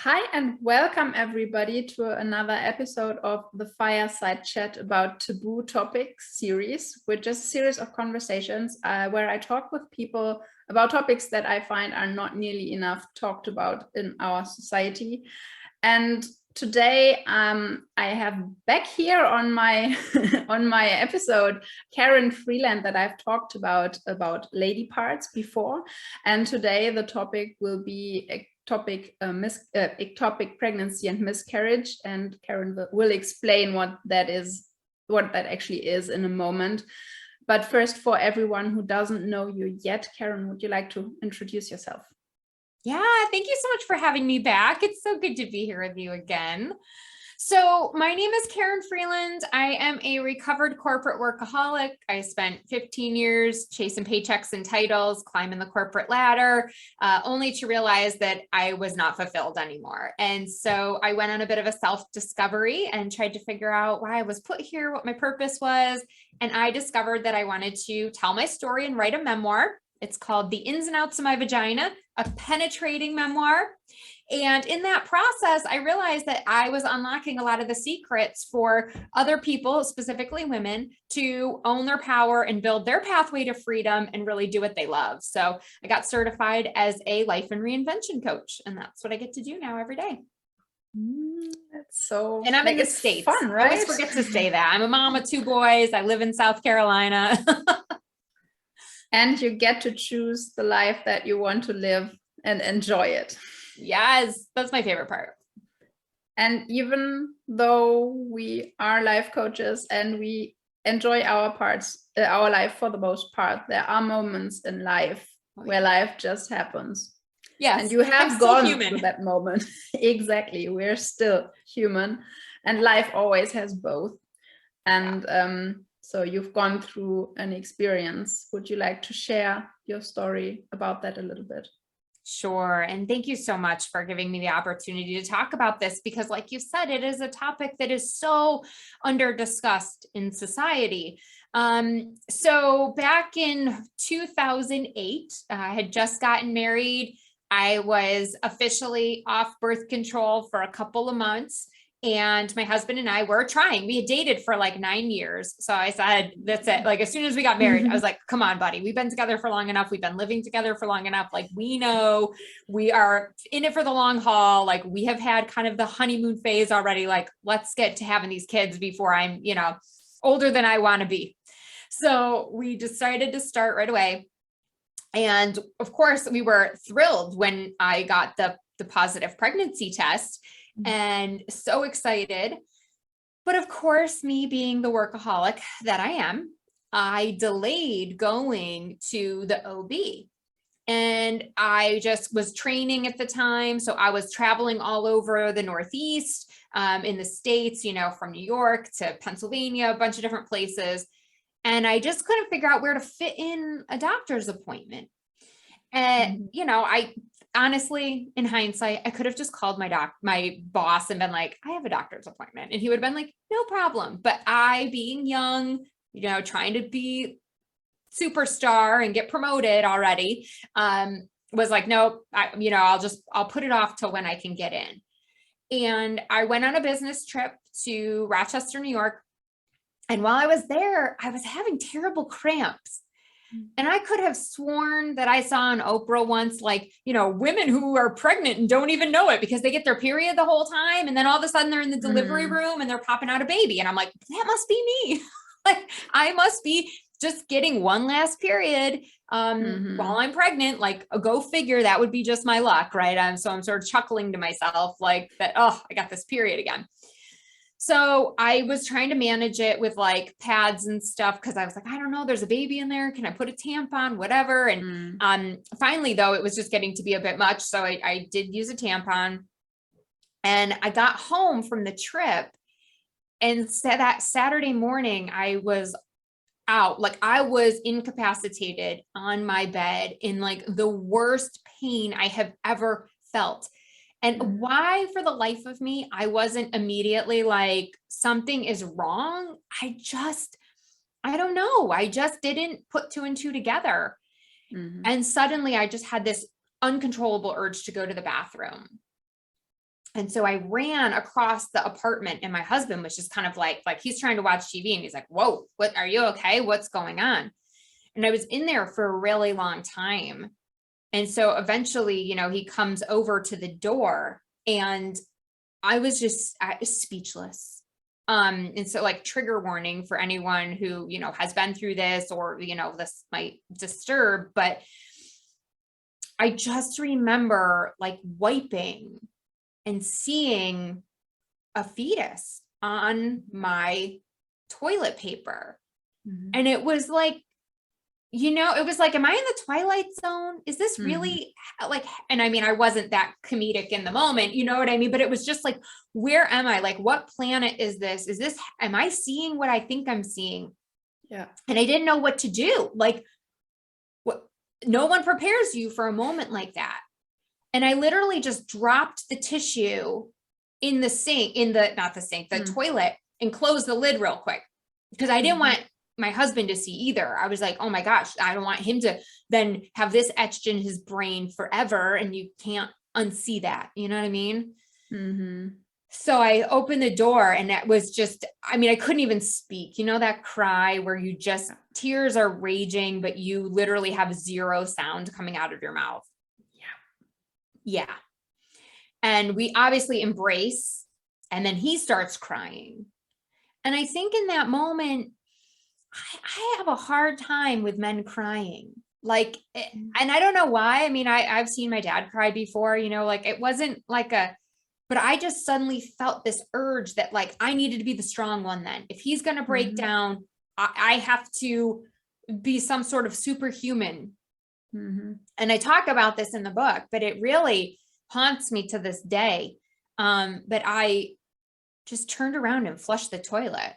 Hi and welcome everybody to another episode of the Fireside Chat about Taboo Topics series, which is a series of conversations where I talk with people about topics that I find are not nearly enough talked about in our society. And today I have back here on my on my episode Karin Freeland that I've talked about lady parts before, and today the topic will be ectopic pregnancy and miscarriage, and Karin will explain what that actually is in a moment. But first, for everyone who doesn't know you yet, Karin, would you like to introduce yourself? Yeah, thank you so much for having me back. It's so good to be here with you again. So my name is Karin Freeland. I am a recovered corporate workaholic. I spent 15 years chasing paychecks and titles, climbing the corporate ladder, only to realize that I was not fulfilled anymore. And so I went on a bit of a self-discovery and tried to figure out why I was put here, what my purpose was. And I discovered that I wanted to tell my story and write a memoir. It's called The Ins and Outs of My Vagina, a penetrating memoir. And in that process, I realized that I was unlocking a lot of the secrets for other people, specifically women, to own their power and build their pathway to freedom and really do what they love. So I got certified as a life and reinvention coach, and that's what I get to do now every day. That's so, and I'm in the States. Fun, right? I always forget to say that. I'm a mom of 2 boys. I live in South Carolina. And you get to choose the life that you want to live and enjoy it. Yes, that's my favorite part. And even though we are life coaches and we enjoy our life for the most part, there are moments in life where life just happens. Yes. And you have gone through that moment. Exactly. We're still human, and life always has both. And so you've gone through an experience. Would you like to share your story about that a little bit? Sure. And thank you so much for giving me the opportunity to talk about this, because like you said, it is a topic that is so under discussed in society. So back in 2008, I had just gotten married. I was officially off birth control for a couple of months. And my husband and I were trying. We had dated for like 9 years. So I said, that's it. Like, as soon as we got married, I was like, come on, buddy. We've been together for long enough. We've been living together for long enough. Like, we know we are in it for the long haul. Like, we have had kind of the honeymoon phase already. Like, let's get to having these kids before I'm, older than I want to be. So we decided to start right away. And of course, we were thrilled when I got the positive pregnancy test. And so excited. But of course, me being the workaholic that I am, I delayed going to the OB. And I just was training at the time. So I was traveling all over the Northeast, in the States, from New York to Pennsylvania, a bunch of different places. And I just couldn't figure out where to fit in a doctor's appointment. And, I honestly, in hindsight, I could have just called my boss and been like, I have a doctor's appointment. And he would have been like, no problem. But I, being young, trying to be superstar and get promoted already, was like, nope, I'll put it off till when I can get in. And I went on a business trip to Rochester, New York. And while I was there, I was having terrible cramps. And I could have sworn that I saw on Oprah once, like, women who are pregnant and don't even know it because they get their period the whole time. And then all of a sudden they're in the delivery room and they're popping out a baby. And I'm like, that must be me. Like, I must be just getting one last period while I'm pregnant. Like, go figure, that would be just my luck, right? So I'm sort of chuckling to myself like that, oh, I got this period again. So I was trying to manage it with like pads and stuff, because I was like, I don't know, there's a baby in there. Can I put a tampon, whatever? And finally, though, it was just getting to be a bit much. So I did use a tampon, and I got home from the trip, and that Saturday morning, I was out. Like, I was incapacitated on my bed in like the worst pain I have ever felt. And why, for the life of me, I wasn't immediately like, something is wrong. I don't know. I just didn't put 2 and 2 together. And suddenly I just had this uncontrollable urge to go to the bathroom. And so I ran across the apartment, and my husband was just kind of like he's trying to watch TV, and he's like, whoa, what, are you okay? What's going on? And I was in there for a really long time. And so eventually, you know, he comes over to the door, and I was speechless. And so, like, trigger warning for anyone who, you know, has been through this, or, you know, this might disturb, but I just remember like wiping and seeing a fetus on my toilet paper. Mhm. And it was like, you know, it was like, am I in the Twilight Zone? Is this really like, and I mean, I wasn't that comedic in the moment, you know what I mean? But it was just like, where am I? Like, what planet is this? Am I seeing what I think I'm seeing? Yeah. And I didn't know what to do. Like, what, no one prepares you for a moment like that. And I literally just dropped the tissue in the sink, the toilet, and closed the lid real quick, because I didn't want my husband to see either. I was like, oh my gosh, I don't want him to then have this etched in his brain forever, and you can't unsee that. You know what I mean? Mm-hmm. So I opened the door, and that was just, I mean, I couldn't even speak. You know, that cry where you just, tears are raging, but you literally have zero sound coming out of your mouth. Yeah. And we obviously embrace, and then he starts crying. And I think in that moment, I have a hard time with men crying. Like, and I don't know why. I mean, I've seen my dad cry before, you know, like it wasn't like but I just suddenly felt this urge that like, I needed to be the strong one then. If he's going to break down, I have to be some sort of superhuman. And I talk about this in the book, but it really haunts me to this day. But I just turned around and flushed the toilet.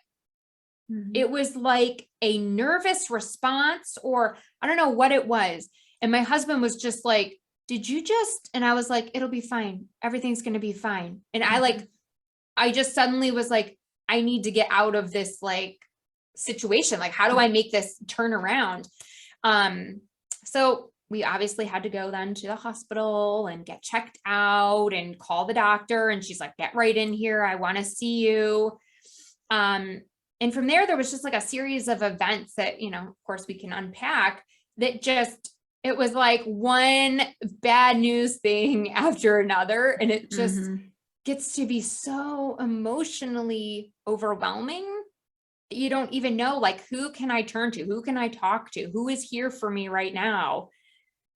It was like a nervous response, or I don't know what it was. And my husband was just like, did you just, and I was like, it'll be fine. Everything's going to be fine. And I just suddenly was like, I need to get out of this like situation. Like, how do I make this turn around? So we obviously had to go then to the hospital and get checked out and call the doctor. And she's like, get right in here. I want to see you. And from there was just like a series of events that, you know, of course we can unpack, that just, it was like one bad news thing after another. And it just gets to be so emotionally overwhelming. You don't even know, like, who can I turn to? Who can I talk to? Who is here for me right now?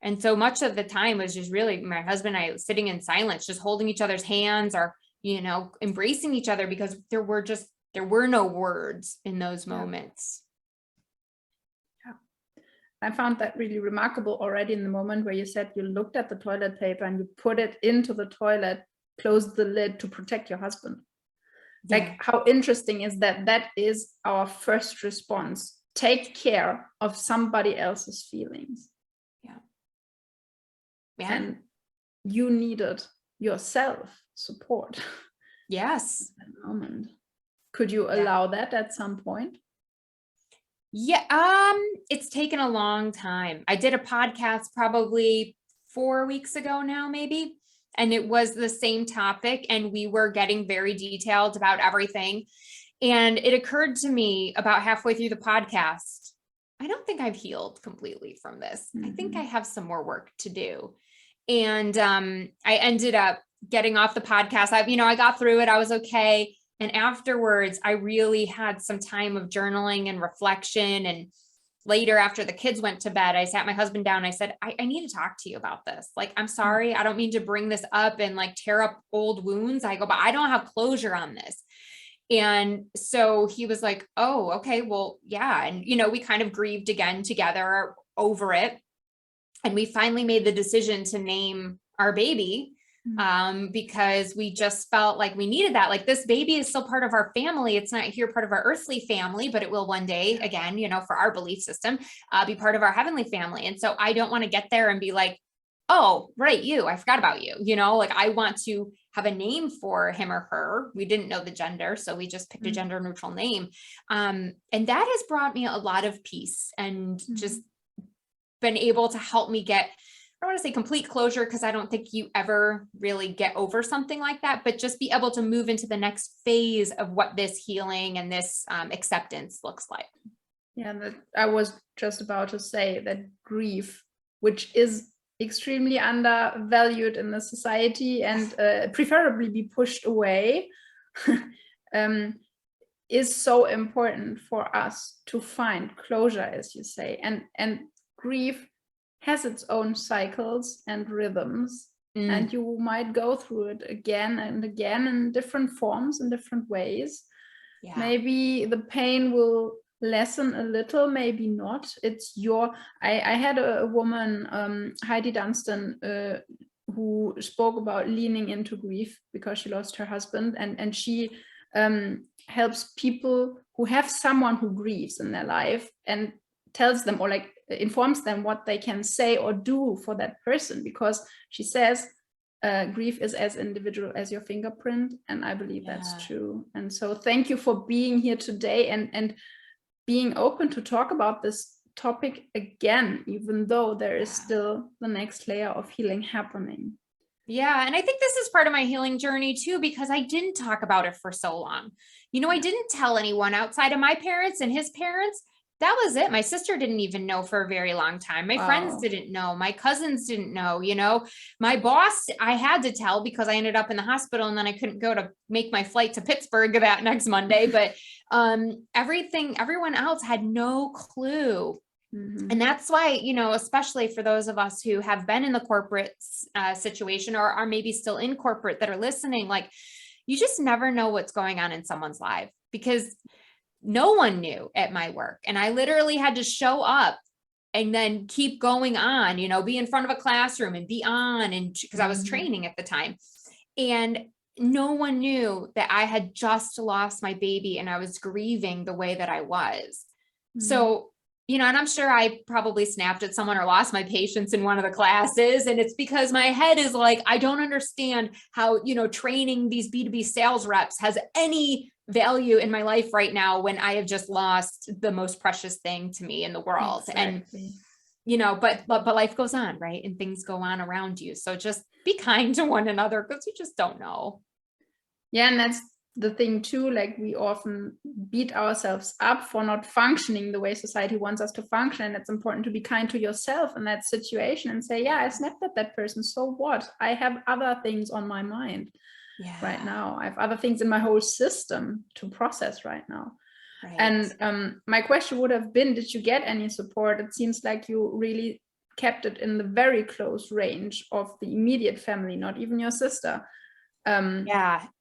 And so much of the time was just really my husband and I sitting in silence, just holding each other's hands, or, you know, embracing each other, because there were no words in those moments. Yeah. I found that really remarkable already in the moment where you said you looked at the toilet paper and you put it into the toilet, closed the lid to protect your husband. Yeah. Like, how interesting is that? That is our first response. Take care of somebody else's feelings. Yeah. And you needed yourself support. Yes. At that moment. Could you allow that at some point? Yeah. It's taken a long time. I did a podcast probably 4 weeks ago now, maybe. And it was the same topic, and we were getting very detailed about everything. And it occurred to me about halfway through the podcast, I don't think I've healed completely from this. I think I have some more work to do. And I ended up getting off the podcast. I got through it. I was okay. And afterwards, I really had some time of journaling and reflection. And later, after the kids went to bed, I sat my husband down. I said, I need to talk to you about this. Like, I'm sorry. I don't mean to bring this up and like tear up old wounds. I go, but I don't have closure on this. And so he was like, oh, okay, well, yeah. And, we kind of grieved again together over it. And we finally made the decision to name our baby, because we just felt like we needed that. Like, this baby is still part of our family. It's not here part of our earthly family, but it will one day, again, for our belief system, be part of our heavenly family. And so I don't want to get there and be like, oh, right, I forgot about you. Like, I want to have a name for him or her. We didn't know the gender, so we just picked a gender neutral name. And that has brought me a lot of peace, and just been able to help me get don't want to say complete closure, because I don't think you ever really get over something like that, but just be able to move into the next phase of what this healing and this acceptance looks like. Yeah, that I was just about to say, that grief, which is extremely undervalued in the society and preferably be pushed away, is so important for us to find closure, as you say. And grief has its own cycles and rhythms, and you might go through it again and again in different forms, in different ways. Yeah. Maybe the pain will lessen a little, maybe not. It's I had a woman, Heidi Dunstan, who spoke about leaning into grief because she lost her husband, and she helps people who have someone who grieves in their life, and tells them, or like informs them what they can say or do for that person, because she says grief is as individual as your fingerprint, and I believe that's true. And so thank you for being here today and being open to talk about this topic again, even though there is still the next layer of healing happening. Yeah. And I think this is part of my healing journey too, because I didn't talk about it for so long. You know, I didn't tell anyone outside of my parents and his parents. That was it. My sister didn't even know for a very long time. My friends didn't know. My cousins didn't know, you know. My boss, I had to tell because I ended up in the hospital, and then I couldn't go to make my flight to Pittsburgh that next Monday. But everyone else had no clue. Mm-hmm. And that's why, you know, especially for those of us who have been in the corporate situation, or are maybe still in corporate that are listening, like, you just never know what's going on in someone's life, because no one knew at my work. And I literally had to show up and then keep going on, you know, be in front of a classroom and be on, and because I was training at the time, and no one knew that I had just lost my baby and I was grieving the way that I was. So, you know, and I'm sure I probably snapped at someone or lost my patience in one of the classes. And it's because my head is like, I don't understand how, you know, training these B2B sales reps has any value in my life right now, when I have just lost the most precious thing to me in the world. Exactly. And, you know, but life goes on, right? And things go on around you. So just be kind to one another, because you just don't know. Yeah. And that's the thing too, like, we often beat ourselves up for not functioning the way society wants us to function. And it's important to be kind to yourself in that situation and say, yeah, I snapped at that person. So what? I have other things on my mind right now. I have other things in my whole system to process right now. Right. And my question would have been, did you get any support? It seems like you really kept it in the very close range of the immediate family, not even your sister. And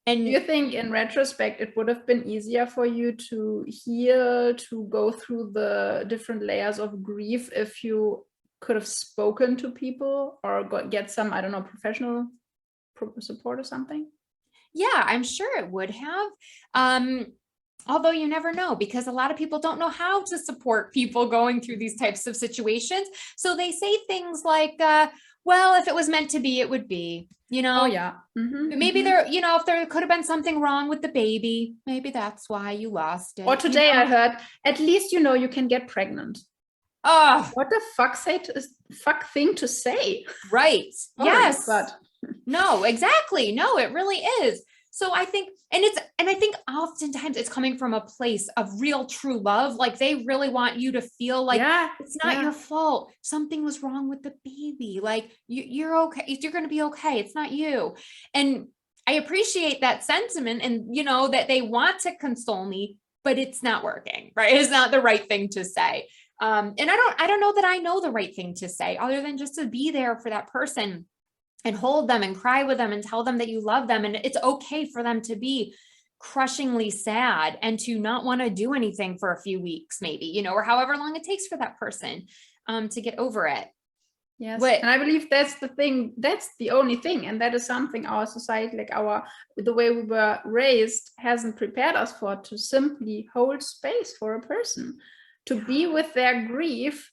do you think in retrospect it would have been easier for you to heal, to go through the different layers of grief, if you could have spoken to people or get some, I don't know, professional support or something? Yeah, I'm sure it would have. Although you never know, because a lot of people don't know how to support people going through these types of situations. So they say things like, well, if it was meant to be, it would be, you know. Oh, yeah. Maybe there, you know, if there could have been something wrong with the baby, maybe that's why you lost it. Or today, you know? I heard, at least, you know, you can get pregnant. Oh, what the fuck thing to say? Right. Yes. But no, exactly. No, it really is. So I think, and I think oftentimes it's coming from a place of real, true love. Like, they really want you to feel like it's not your fault. Something was wrong with the baby. Like, you're okay. You're going to be okay. It's not you. And I appreciate that sentiment, and, you know, that they want to console me, but it's not working, right? It's not the right thing to say. And I don't know that I know the right thing to say, other than just to be there for that person and hold them and cry with them and tell them that you love them. And it's okay for them to be crushingly sad and to not want to do anything for a few weeks, maybe, you know, or however long it takes for that person to get over it. Yes. And I believe that's the thing. That's the only thing. And that is something our society, like the way we were raised, hasn't prepared us for, to simply hold space for a person, to be with their grief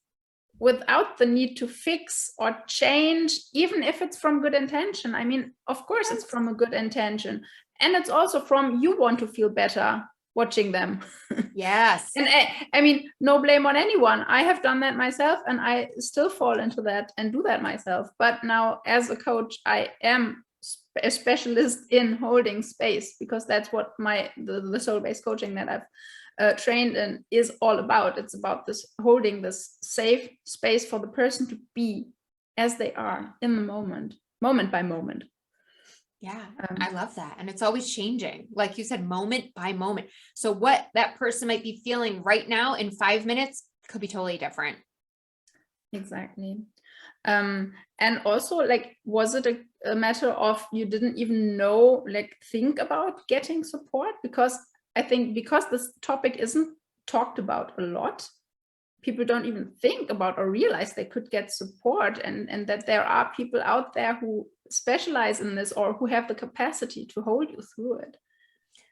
without the need to fix or change, even if it's from good intention. I mean, of course, it's from a good intention. And it's also from, you want to feel better. watching them. Yes. And I mean, no blame on anyone. I have done that myself, and I still fall into that and do that myself. But now as a coach, I am a specialist in holding space, because that's what the soul-based coaching that I've trained in is all about. It's about this holding this safe space for the person to be as they are in the moment by moment. Yeah, I love that. And it's always changing. Like you said, moment by moment. So what that person might be feeling right now in 5 minutes could be totally different. Exactly. And also, like, was it a matter of you didn't even know, like, think about getting support? Because I think because this topic isn't talked about a lot, people don't even think about or realize they could get support, and that there are people out there who specialize in this or who have the capacity to hold you through it.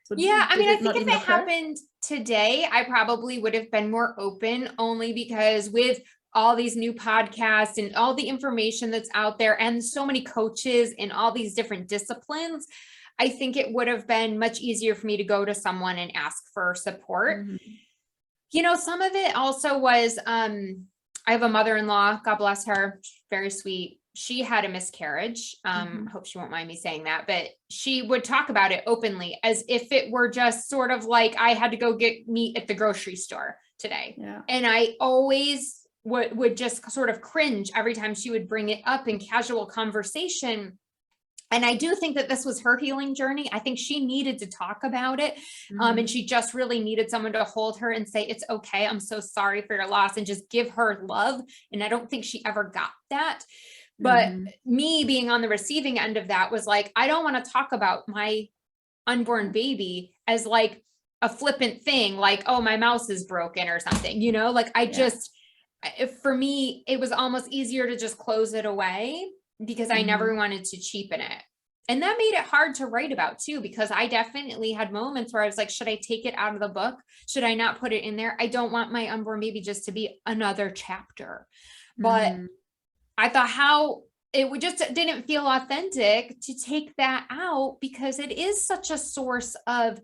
So yeah, I mean, I think if it occur? happened today, I probably would have been more open, only because with all these new podcasts and all the information that's out there and so many coaches in all these different disciplines, I think it would have been much easier for me to go to someone and ask for support. Mm-hmm. You know, some of it also was, I have a mother-in-law, God bless her, very sweet. She had a miscarriage. Hope she won't mind me saying that, but she would talk about it openly as if it were just sort of like I had to go get meat at the grocery store today. Yeah. And I always would just sort of cringe every time she would bring it up in casual conversation. And I do think that this was her healing journey. I think she needed to talk about it. And she just really needed someone to hold her and say, it's okay. I'm so sorry for your loss, and just give her love. And I don't think she ever got that. But me being on the receiving end of that was like, I don't want to talk about my unborn baby as like a flippant thing, like, oh, my mouse is broken or something, you know, like for me, it was almost easier to just close it away, because I never wanted to cheapen it. And that made it hard to write about too, because I definitely had moments where I was like, should I take it out of the book? Should I not put it in there? I don't want my unborn baby just to be another chapter. But I thought it just didn't feel authentic to take that out, because it is such a source of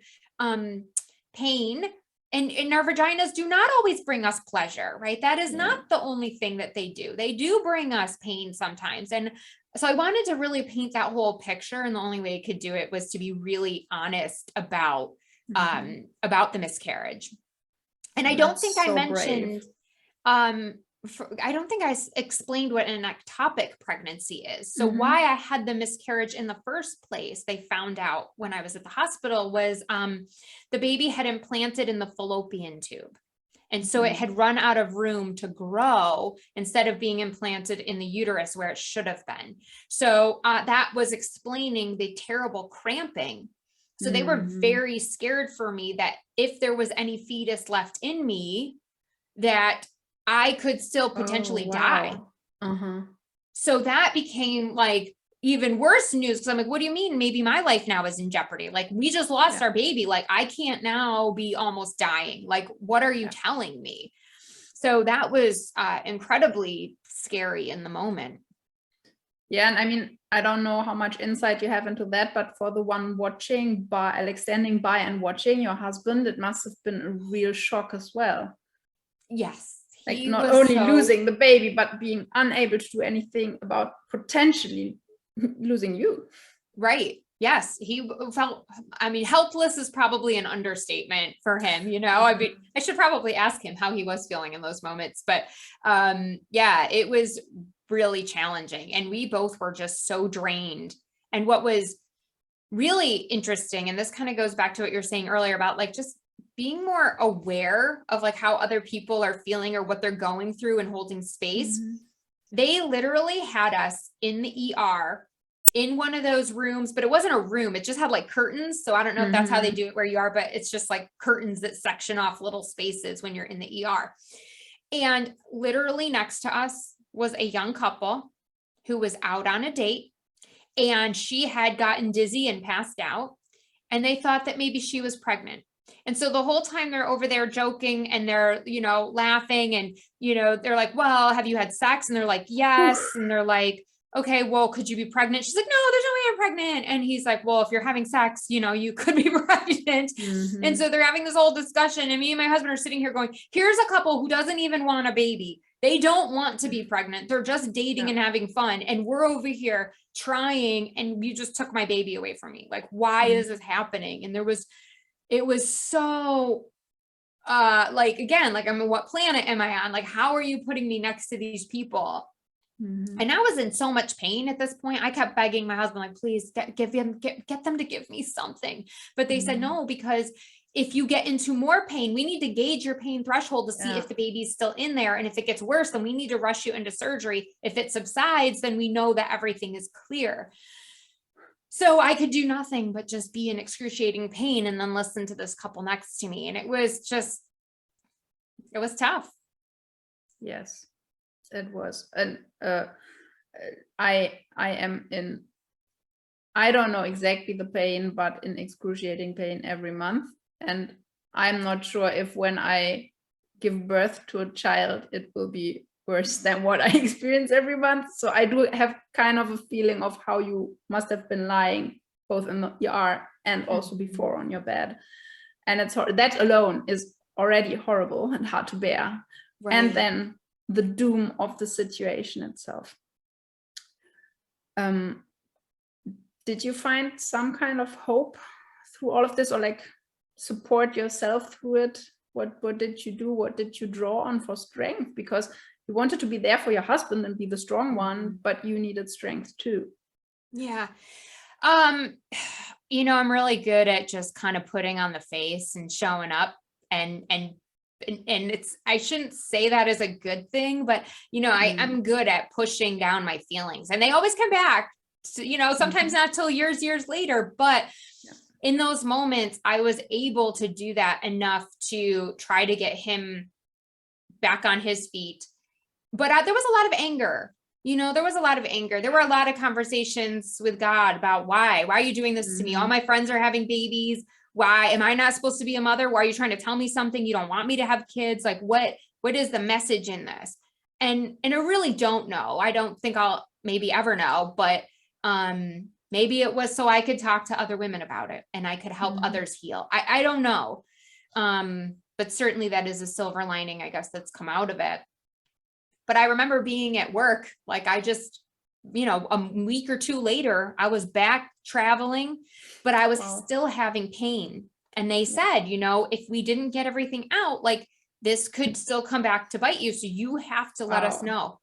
pain. And our vaginas do not always bring us pleasure, right? That is not the only thing that they do. They do bring us pain sometimes. And so I wanted to really paint that whole picture. And the only way I could do it was to be really honest about the miscarriage. And I don't think I mentioned, I don't think I explained what an ectopic pregnancy is. So why I had the miscarriage in the first place, they found out when I was at the hospital, was the baby had implanted in the fallopian tube. And so it had run out of room to grow instead of being implanted in the uterus where it should have been. So that was explaining the terrible cramping. So they were very scared for me that if there was any fetus left in me, that I could still potentially die. So that became like even worse news, because I'm like, what do you mean? Maybe my life now is in jeopardy. Like, we just lost our baby. Like, I can't now be almost dying. Like, what are you telling me? So that was incredibly scary in the moment. Yeah. And I mean, I don't know how much insight you have into that, but for the one watching like standing by and watching your husband, it must have been a real shock as well. Yes. Like, not only losing the baby, but being unable to do anything about potentially losing you. Right. Yes. He felt, I mean, helpless is probably an understatement for him. You know, I mean, I should probably ask him how he was feeling in those moments, but yeah, it was really challenging. And we both were just so drained. And what was really interesting, and this kind of goes back to what you're saying earlier about like just being more aware of like how other people are feeling or what they're going through and holding space. They literally had us in the ER in one of those rooms, but it wasn't a room. It just had like curtains. So I don't know if that's how they do it where you are, but it's just like curtains that section off little spaces when you're in the ER. And literally next to us was a young couple who was out on a date, and she had gotten dizzy and passed out, and they thought that maybe she was pregnant. And so the whole time they're over there joking and they're, you know, laughing, and, you know, they're like, well, have you had sex? And they're like, yes. And they're like, okay, well, could you be pregnant? She's like, no, there's no way I'm pregnant. And he's like, well, if you're having sex, you could be pregnant. And so they're having this whole discussion, and me and my husband are sitting here going, here's a couple who doesn't even want a baby. They don't want to be pregnant. They're just dating and having fun. And we're over here trying, and you just took my baby away from me. Like, why is this happening? And it was so, like, again, like, I mean, what planet am I on? Like, how are you putting me next to these people? And I was in so much pain at this point. I kept begging my husband, like, please get them to give me something. But they said, no, because if you get into more pain, we need to gauge your pain threshold to see if the baby's still in there. And if it gets worse, then we need to rush you into surgery. If it subsides, then we know that everything is clear. So I could do nothing but just be in excruciating pain and then listen to this couple next to me. And it was tough. Yes, it was. And I don't know exactly the pain, but in excruciating pain every month. And I'm not sure if when I give birth to a child, it will be worse than what I experience every month. So I do have kind of a feeling of how you must have been lying both in the ER and also before on your bed. And that alone is already horrible and hard to bear. Right. And then the doom of the situation itself. Did you find some kind of hope through all of this, or like support yourself through it? What did you do? What did you draw on for strength? Because you wanted to be there for your husband and be the strong one, but you needed strength too. Yeah. I'm really good at just kind of putting on the face and showing up, and it's, I shouldn't say that as a good thing, but I'm good at pushing down my feelings, and they always come back. So, sometimes not till years later, but in those moments, I was able to do that enough to try to get him back on his feet. But there was a lot of anger. There was a lot of anger. There were a lot of conversations with God about why are you doing this to me? All my friends are having babies. Why am I not supposed to be a mother? Why are you trying to tell me something? You don't want me to have kids? Like, what is the message in this? And I really don't know. I don't think I'll maybe ever know, but maybe it was so I could talk to other women about it and I could help others heal. I don't know. But certainly that is a silver lining, I guess, that's come out of it. But I remember being at work, like I just, a week or two later, I was back traveling, but I was still having pain. And they said, if we didn't get everything out, like this could still come back to bite you. So you have to let us know.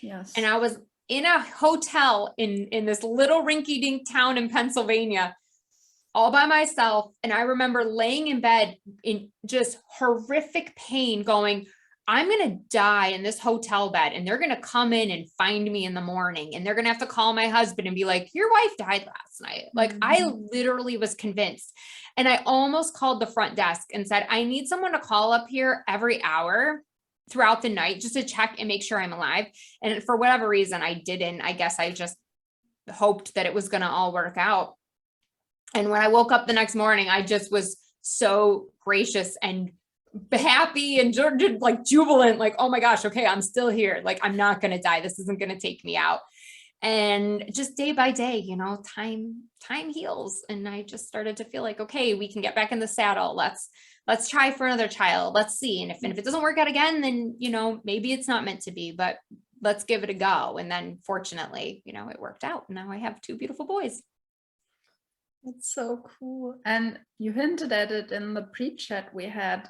Yes. And I was in a hotel in this little rinky-dink town in Pennsylvania, all by myself. And I remember laying in bed in just horrific pain going, I'm going to die in this hotel bed, and they're going to come in and find me in the morning, and they're going to have to call my husband and be like, your wife died last night. Like I literally was convinced. And I almost called the front desk and said, I need someone to call up here every hour throughout the night just to check and make sure I'm alive. And for whatever reason, I didn't. I guess I just hoped that it was going to all work out. And when I woke up the next morning, I just was so gracious and happy and like jubilant, like, oh my gosh, okay, I'm still here. Like, I'm not going to die. This isn't going to take me out. And just day by day, time heals. And I just started to feel like, okay, we can get back in the saddle. Let's try for another child. Let's see. And if it doesn't work out again, then, maybe it's not meant to be, but let's give it a go. And then fortunately, it worked out. Now I have 2 beautiful boys. That's so cool. And you hinted at it in the pre-chat we had.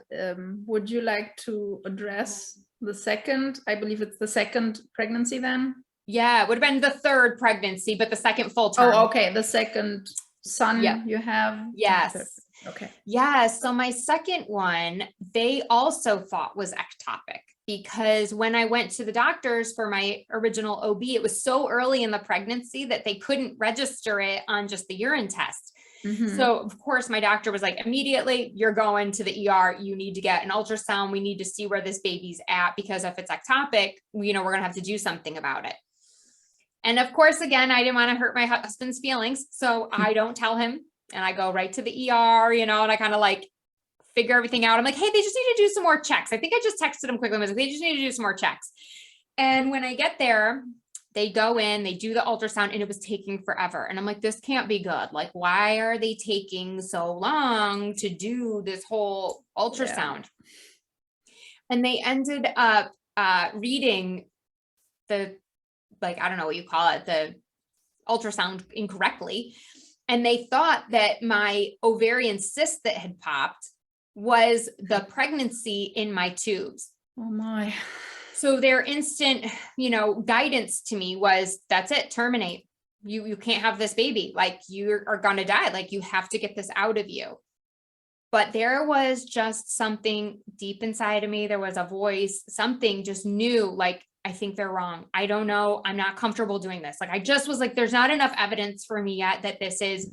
Would you like to address the second? I believe it's the second pregnancy then? Yeah, it would have been the 3rd pregnancy, but the second full term. Oh, okay. The second son you have? Yes. Okay. Yeah. So my second one, they also thought was ectopic, because when I went to the doctors for my original OB, it was so early in the pregnancy that they couldn't register it on just the urine test. So of course my doctor was like, immediately you're going to the ER. You need to get an ultrasound. We need to see where this baby's at, because if it's ectopic, we're going to have to do something about it. And of course, again, I didn't want to hurt my husband's feelings. So I don't tell him, and I go right to the ER, and I kind of like figure everything out. I'm like, hey, they just need to do some more checks. I think I just texted them quickly. I was like, they just need to do some more checks. And when I get there, they go in, they do the ultrasound, and it was taking forever. And I'm like, this can't be good. Like, why are they taking so long to do this whole ultrasound? And they ended up reading the, like, I don't know what you call it, the ultrasound incorrectly. And they thought that my ovarian cyst that had popped was the pregnancy in my tubes. Oh my. So their instant, guidance to me was, that's it, terminate. You can't have this baby. Like, you are going to die. Like, you have to get this out of you. But there was just something deep inside of me. There was a voice, something just knew, like, I think they're wrong. I don't know. I'm not comfortable doing this. Like, I just was like, there's not enough evidence for me yet that this is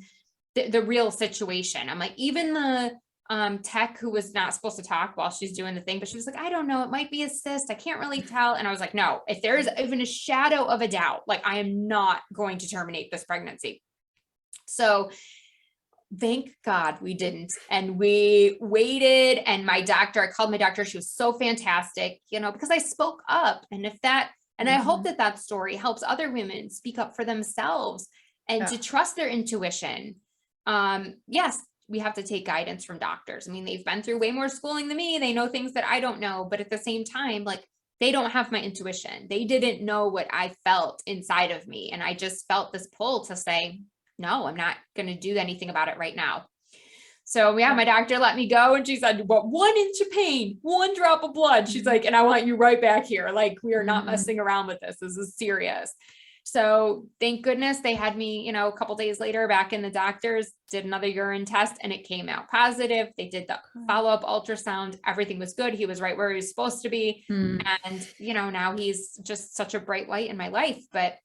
the real situation. I'm like, even the tech who was not supposed to talk while she's doing the thing, but she was like, I don't know, it might be a cyst, I can't really tell. And I was like, no, if there is even a shadow of a doubt, like, I am not going to terminate this pregnancy. So thank God we didn't. And we waited, and I called my doctor. She was so fantastic, because I spoke up. And I hope that story helps other women speak up for themselves and to trust their intuition. Yes, we have to take guidance from doctors. I mean, they've been through way more schooling than me. They know things that I don't know, but at the same time, like, they don't have my intuition. They didn't know what I felt inside of me. And I just felt this pull to say, no, I'm not going to do anything about it right now. So my doctor let me go, and she said, well, 1 inch of pain, 1 drop of blood. She's like, and I want you right back here. Like, we are not messing around with this. This is serious. So thank goodness they had me, a couple days later back in the doctor's, did another urine test, and it came out positive. They did the follow-up ultrasound. Everything was good. He was right where he was supposed to be. And, now he's just such a bright light in my life. But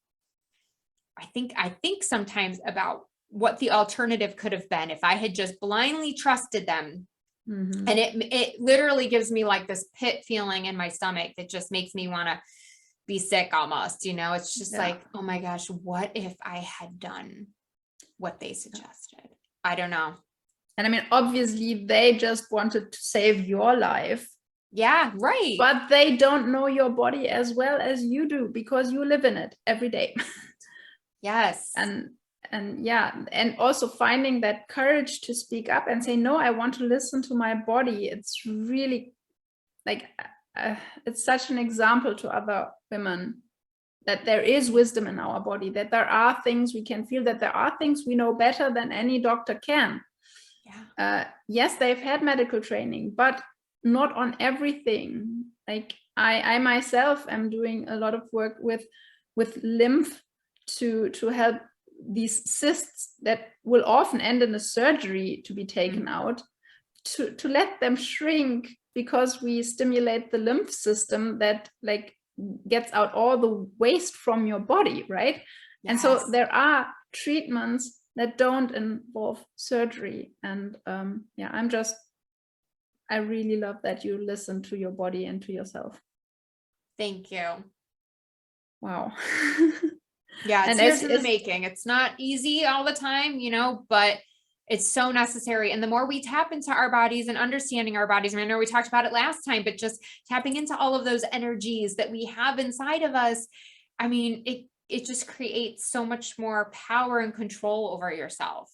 I think sometimes about what the alternative could have been if I had just blindly trusted them. And it literally gives me like this pit feeling in my stomach that just makes me want to be sick almost, it's just like, oh my gosh, what if I had done what they suggested? I don't know. And I mean, obviously they just wanted to save your life. Yeah, right. But they don't know your body as well as you do, because you live in it every day. Yes. And also finding that courage to speak up and say, no, I want to listen to my body. It's really like, it's such an example to other women that there is wisdom in our body, that there are things we can feel, that there are things we know better than any doctor can. Yes, they've had medical training, but not on everything. Like I myself am doing a lot of work with lymph to help these cysts that will often end in a surgery to be taken out, to let them shrink, because we stimulate the lymph system that like gets out all the waste from your body, right? Yes. And so there are treatments that don't involve surgery. And I really love that you listen to your body and to yourself. Thank you. Wow. Yeah, it's years in the making. It's not easy all the time, but it's so necessary. And the more we tap into our bodies and understanding our bodies, I know we talked about it last time, but just tapping into all of those energies that we have inside of us, I mean, it just creates so much more power and control over yourself.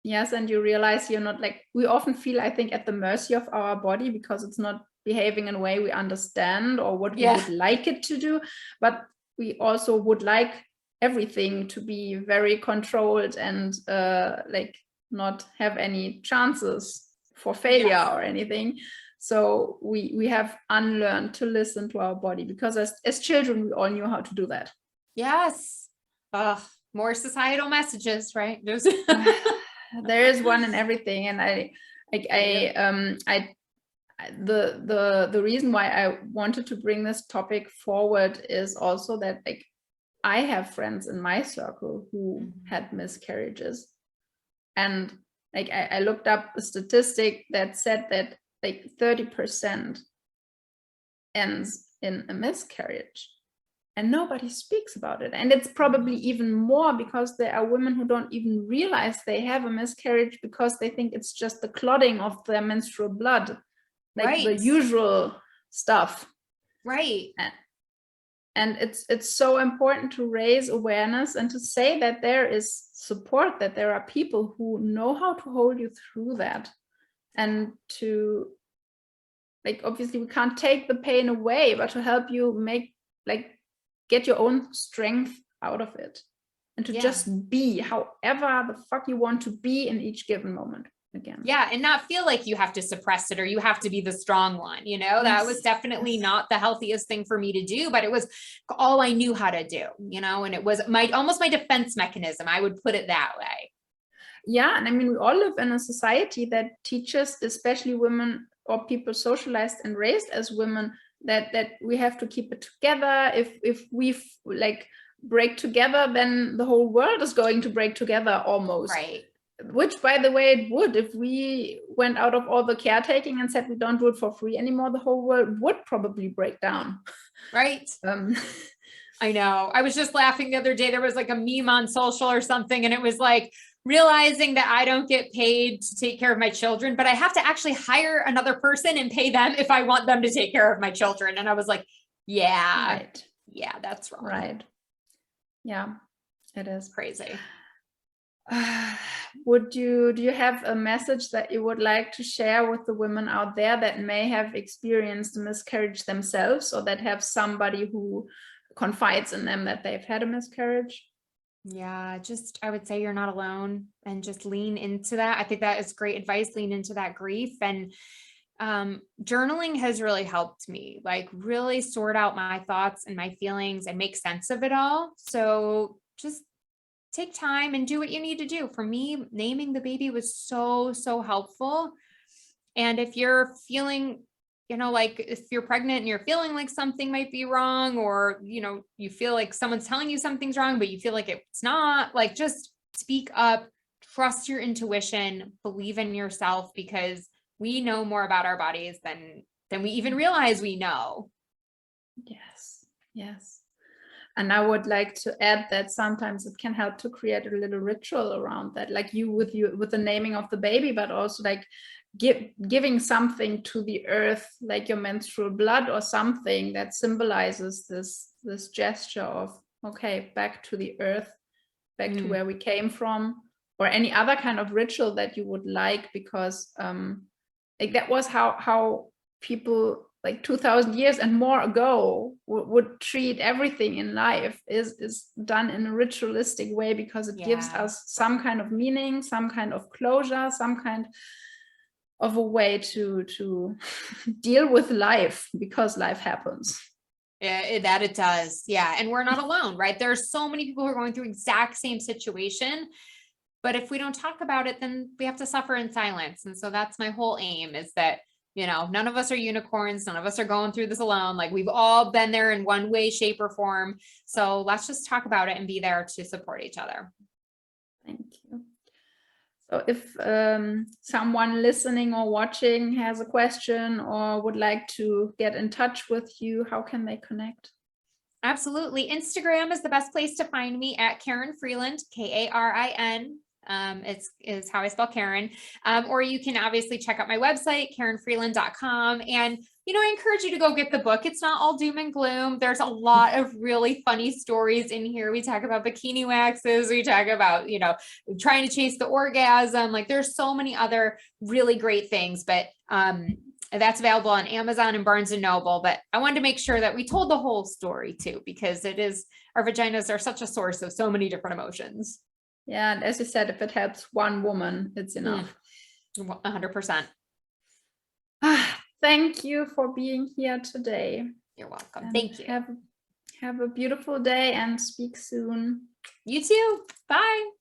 Yes, and you realize you're not like, we often feel, I think, at the mercy of our body because it's not behaving in a way we understand or what we would like it to do. But we also would like everything to be very controlled and like not have any chances for failure or anything. So we have unlearned to listen to our body, because as children we all knew how to do that. Yes. More societal messages, right? There is one in everything. And the reason why I wanted to bring this topic forward is also that like I have friends in my circle who had miscarriages. And like I looked up a statistic that said that like 30% ends in a miscarriage, and nobody speaks about it. And it's probably even more because there are women who don't even realize they have a miscarriage because they think it's just the clotting of their menstrual blood, like the usual stuff. Right. And it's so important to raise awareness and to say that there is support, that there are people who know how to hold you through that, and to, like, obviously we can't take the pain away, but to help you get your own strength out of it, and to just be however the fuck you want to be in each given moment again. Yeah. And not feel like you have to suppress it or you have to be the strong one. That was definitely not the healthiest thing for me to do, but it was all I knew how to do, and it was almost my defense mechanism. I would put it that way. Yeah. And I mean, we all live in a society that teaches, especially women or people socialized and raised as women, that we have to keep it together. If we break together, then the whole world is going to break together almost. Right. Which, by the way, it would. If we went out of all the caretaking and said we don't do it for free anymore, the whole world would probably break down. Right. I know. I was just laughing the other day. There was like a meme on social or something, and it was like realizing that I don't get paid to take care of my children, but I have to actually hire another person and pay them if I want them to take care of my children. And I was like, yeah, right. Yeah, that's wrong. Right. Yeah, it is crazy. Do you have a message that you would like to share with the women out there that may have experienced a miscarriage themselves, or that have somebody who confides in them that they've had a miscarriage? Yeah, I would say you're not alone, and just lean into that. I think that is great advice. Lean into that grief, and journaling has really helped me, like, really sort out my thoughts and my feelings and make sense of it all. So just take time and do what you need to do. For me, naming the baby was so, so helpful. And if you're feeling, like if you're pregnant and you're feeling like something might be wrong, or, you feel like someone's telling you something's wrong, but you feel like it's not, like, just speak up, trust your intuition, believe in yourself, because we know more about our bodies than we even realize we know. Yes. Yes. And I would like to add that sometimes it can help to create a little ritual around that, like with the naming of the baby, but also like giving something to the earth, like your menstrual blood or something that symbolizes this gesture of, okay, back to the earth, back to where we came from, or any other kind of ritual that you would like, because like that was how people like 2000 years and more ago would treat everything in life, is done in a ritualistic way, because it gives us some kind of meaning, some kind of closure, some kind of a way to deal with life, because life happens. Yeah, that it does. Yeah. And we're not alone, right? There are so many people who are going through exact same situation, but if we don't talk about it, then we have to suffer in silence. And so that's my whole aim, is that, none of us are unicorns. None of us are going through this alone. Like, we've all been there in one way, shape, or form. So let's just talk about it and be there to support each other. Thank you. So if someone listening or watching has a question or would like to get in touch with you, how can they connect? Absolutely. Instagram is the best place to find me, at Karin Freeland, Karin. Is how I spell Karin. Or you can obviously check out my website, KarinFreeland.com. And, I encourage you to go get the book. It's not all doom and gloom. There's a lot of really funny stories in here. We talk about bikini waxes. We talk about, trying to chase the orgasm. Like, there's so many other really great things, but, that's available on Amazon and Barnes and Noble. But I wanted to make sure that we told the whole story too, because our vaginas are such a source of so many different emotions. Yeah. And as you said, if it helps one woman, it's enough. 100%. Thank you for being here today. You're welcome. And thank you. Have a beautiful day, and speak soon. You too. Bye.